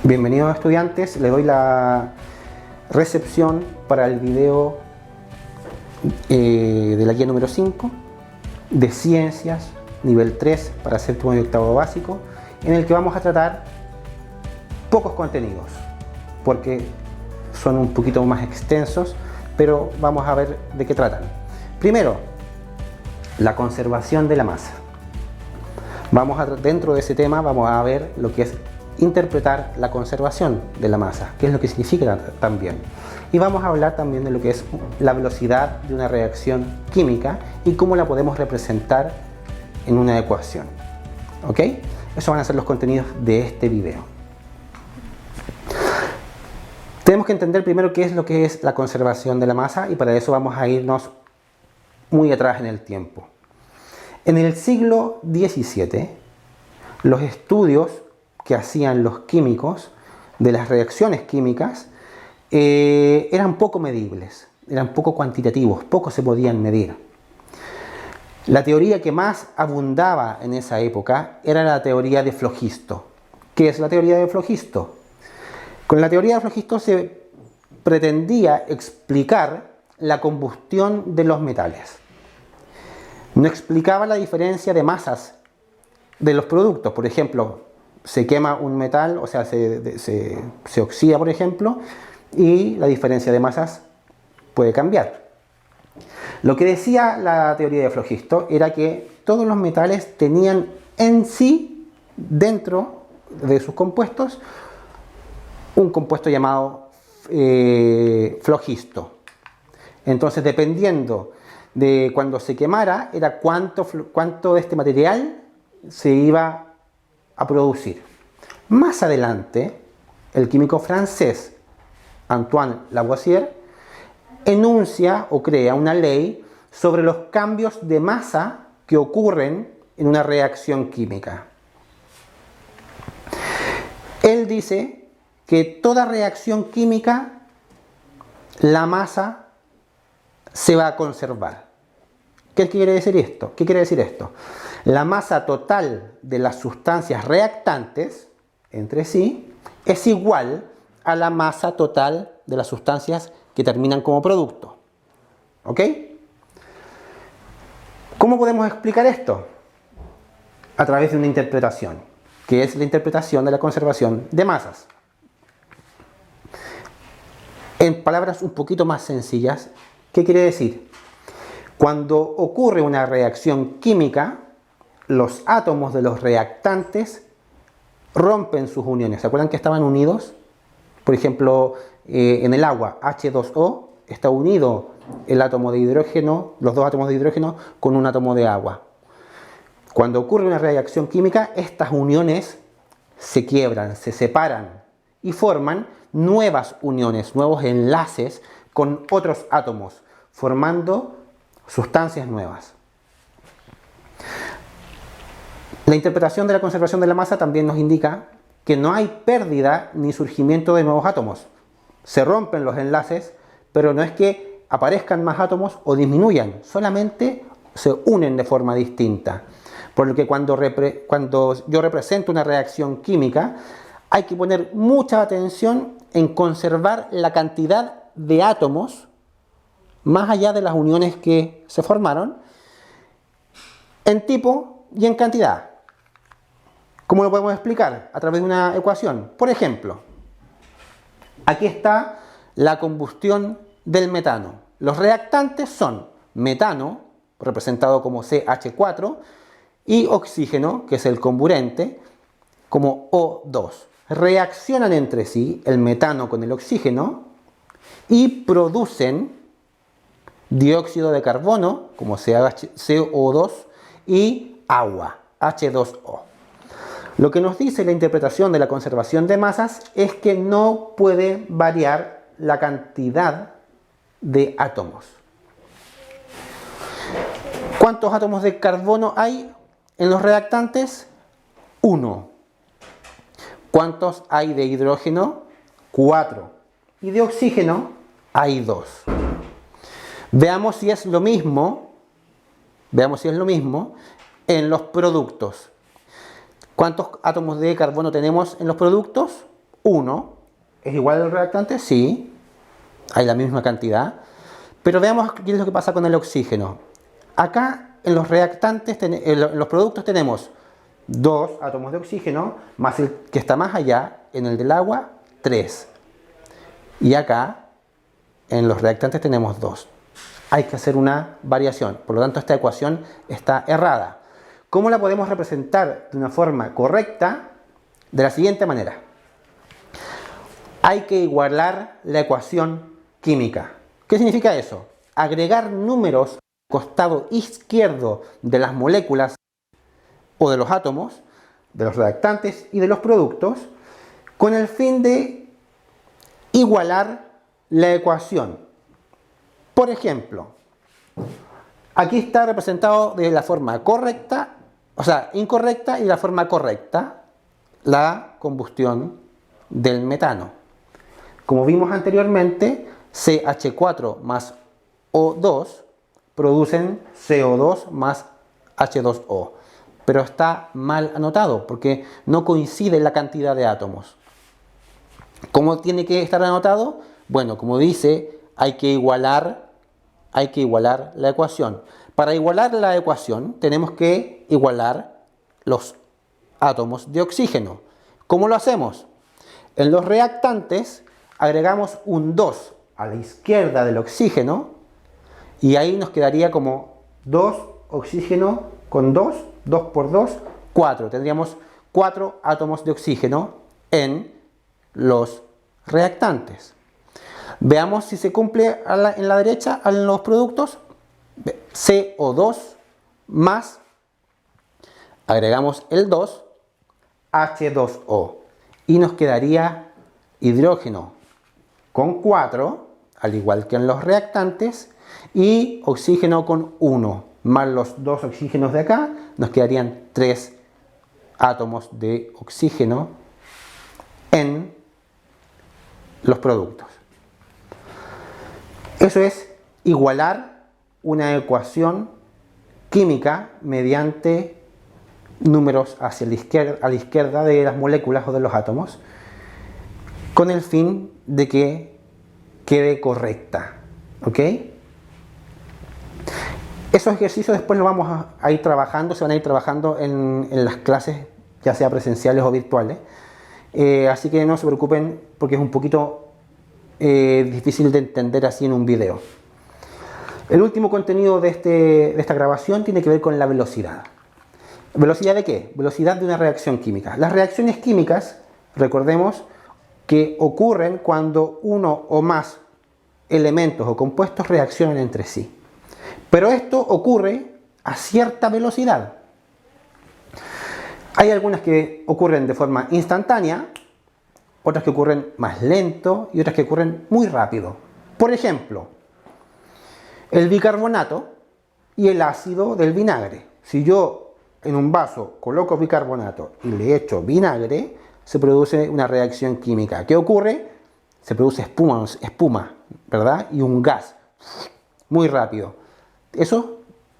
Bienvenidos estudiantes, les doy la recepción para el video de la guía número 5 de Ciencias, nivel 3 para séptimo y octavo básico, en el que vamos a tratar pocos contenidos, porque son un poquito más extensos, pero vamos a ver de qué tratan. Primero, la conservación de la masa. Dentro de ese tema vamos a ver lo que es interpretar la conservación de la masa, qué es lo que significa también. Y vamos a hablar también de lo que es la velocidad de una reacción química y cómo la podemos representar en una ecuación. ¿Ok? Esos van a ser los contenidos de este video. Tenemos que entender primero qué es lo que es la conservación de la masa y para eso vamos a irnos muy atrás en el tiempo. En el siglo XVII, los estudios que hacían los químicos de las reacciones químicas eran poco medibles, eran poco cuantitativos, poco se podían medir. La teoría que más abundaba en esa época era la teoría de Flogisto. ¿Qué es la teoría de Flogisto? Con la teoría de Flogisto se pretendía explicar la combustión de los metales. No explicaba la diferencia de masas de los productos. Por ejemplo, se quema un metal, o sea, se oxida, por ejemplo, y la diferencia de masas puede cambiar. Lo que decía la teoría de Flogisto era que todos los metales tenían en sí, dentro de sus compuestos, un compuesto llamado flogisto. Entonces, dependiendo de cuando se quemara, era cuánto de este material se iba a producir. Más adelante, el químico francés Antoine Lavoisier enuncia o crea una ley sobre los cambios de masa que ocurren en una reacción química. Él dice que toda reacción química, la masa se va a conservar. ¿Qué quiere decir esto? ¿Qué quiere decir esto? La masa total de las sustancias reactantes entre sí es igual a la masa total de las sustancias que terminan como producto. ¿Ok? ¿Cómo podemos explicar esto? A través de una interpretación, que es la interpretación de la conservación de masas. En palabras un poquito más sencillas, ¿qué quiere decir? Cuando ocurre una reacción química, los átomos de los reactantes rompen sus uniones. ¿Se acuerdan que estaban unidos? Por ejemplo, en el agua, H2O, está unido el átomo de hidrógeno, los dos átomos de hidrógeno con un átomo de agua. Cuando ocurre una reacción química, estas uniones se quiebran, se separan y forman nuevas uniones, nuevos enlaces con otros átomos, formando sustancias nuevas. La interpretación de la conservación de la masa también nos indica que no hay pérdida ni surgimiento de nuevos átomos. Se rompen los enlaces, pero no es que aparezcan más átomos o disminuyan, solamente se unen de forma distinta. Por lo que cuando yo represento una reacción química, hay que poner mucha atención en conservar la cantidad de átomos, más allá de las uniones que se formaron, en tipo y en cantidad. ¿Cómo lo podemos explicar? A través de una ecuación. Por ejemplo, aquí está la combustión del metano. Los reactantes son metano, representado como CH4, y oxígeno, que es el comburente, como O2. Reaccionan entre sí el metano con el oxígeno y producen dióxido de carbono, como CO2, y agua, H2O. Lo que nos dice la interpretación de la conservación de masas es que no puede variar la cantidad de átomos. ¿Cuántos átomos de carbono hay en los reactantes? 1. ¿Cuántos hay de hidrógeno? 4. Y de oxígeno hay 2. Veamos si es lo mismo en los productos. ¿Cuántos átomos de carbono tenemos en los productos? 1 es igual al reactante, sí, hay la misma cantidad, pero veamos qué es lo que pasa con el oxígeno. Acá en los reactantes, en los productos tenemos 2 átomos de oxígeno, más el que está más allá, en el del agua, 3. Y acá, en los reactantes tenemos 2. Hay que hacer una variación, por lo tanto esta ecuación está errada. ¿Cómo la podemos representar de una forma correcta? De la siguiente manera. Hay que igualar la ecuación química. ¿Qué significa eso? Agregar números al costado izquierdo de las moléculas o de los átomos, de los reactantes y de los productos, con el fin de igualar la ecuación. Por ejemplo, aquí está representado de la forma correcta, o sea, incorrecta y de la forma correcta, la combustión del metano. Como vimos anteriormente, CH4 más O2 producen CO2 más H2O. Pero está mal anotado porque no coincide la cantidad de átomos. ¿Cómo tiene que estar anotado? Bueno, como dice, hay que igualar la ecuación. Para igualar la ecuación tenemos que igualar los átomos de oxígeno. ¿Cómo lo hacemos? En los reactantes agregamos un 2 a la izquierda del oxígeno y ahí nos quedaría como 2 oxígeno con 2, 2 por 2, 4. Tendríamos 4 átomos de oxígeno en los reactantes. Veamos si se cumple en la derecha en los productos. CO2 más, agregamos el 2, H2O. Y nos quedaría hidrógeno con 4, al igual que en los reactantes, y oxígeno con 1, más los 2 oxígenos de acá, nos quedarían 3 átomos de oxígeno en los productos. Eso es igualar una ecuación química mediante números hacia a la izquierda de las moléculas o de los átomos, con el fin de que quede correcta. ¿Ok? Esos ejercicios después los vamos a ir trabajando, se van a ir trabajando en las clases, ya sea presenciales o virtuales. Así que no se preocupen porque es un poquito difícil de entender así en un video. El último contenido de esta grabación tiene que ver con la velocidad. ¿Velocidad de qué? Velocidad de una reacción química. Las reacciones químicas, recordemos, que ocurren cuando uno o más elementos o compuestos reaccionan entre sí. Pero esto ocurre a cierta velocidad. Hay algunas que ocurren de forma instantánea, otras que ocurren más lento y otras que ocurren muy rápido. Por ejemplo, el bicarbonato y el ácido del vinagre. Si yo en un vaso coloco bicarbonato y le echo vinagre, se produce una reacción química. ¿Qué ocurre? Se produce espuma, ¿verdad? Y un gas muy rápido. Eso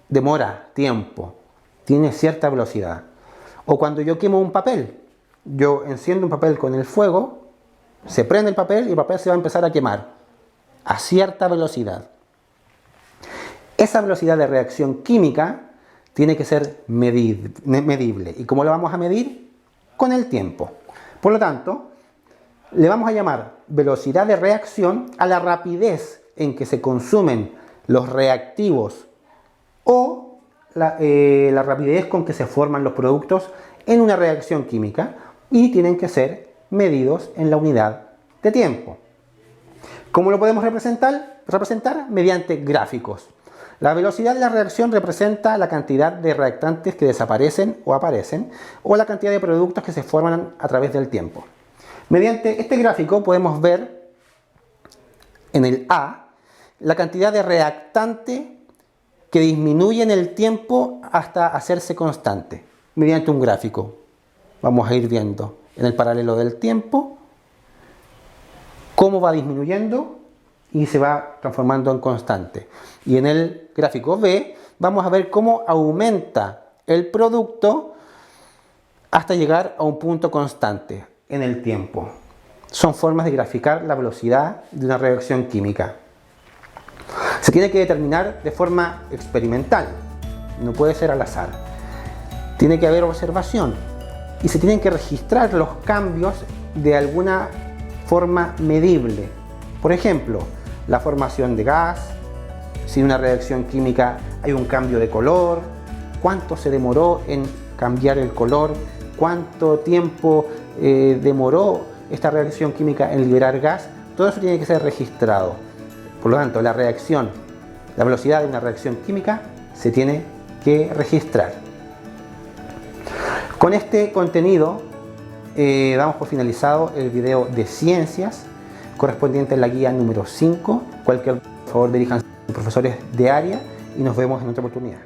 demora tiempo, tiene cierta velocidad. O cuando yo quemo un papel, yo enciendo un papel con el fuego, se prende el papel y el papel se va a empezar a quemar a cierta velocidad. Esa velocidad de reacción química tiene que ser medible. ¿Y cómo lo vamos a medir? Con el tiempo. Por lo tanto, le vamos a llamar velocidad de reacción a la rapidez en que se consumen los reactivos o la rapidez con que se forman los productos en una reacción química, y tienen que ser medidos en la unidad de tiempo. ¿Cómo lo podemos representar? Mediante gráficos. La velocidad de la reacción representa la cantidad de reactantes que desaparecen o aparecen, o la cantidad de productos que se forman a través del tiempo. Mediante este gráfico podemos ver en el A la cantidad de reactante que disminuye en el tiempo hasta hacerse constante, mediante un gráfico. Vamos a ir viendo en el paralelo del tiempo cómo va disminuyendo y se va transformando en constante. Y en el gráfico B vamos a ver cómo aumenta el producto hasta llegar a un punto constante en el tiempo. son formas de graficar la velocidad de una reacción química. Se tiene que determinar de forma experimental, no puede ser al azar. Tiene que haber observación y se tienen que registrar los cambios de alguna forma medible. Por ejemplo, la formación de gas, si en una reacción química hay un cambio de color, cuánto se demoró en cambiar el color, cuánto tiempo demoró esta reacción química en liberar gas. Todo eso tiene que ser registrado. Por lo tanto, la velocidad de una reacción química se tiene que registrar. Con este contenido damos por finalizado el video de ciencias correspondiente a la guía número 5. Cualquier favor diríjanse a los profesores de área y nos vemos en otra oportunidad.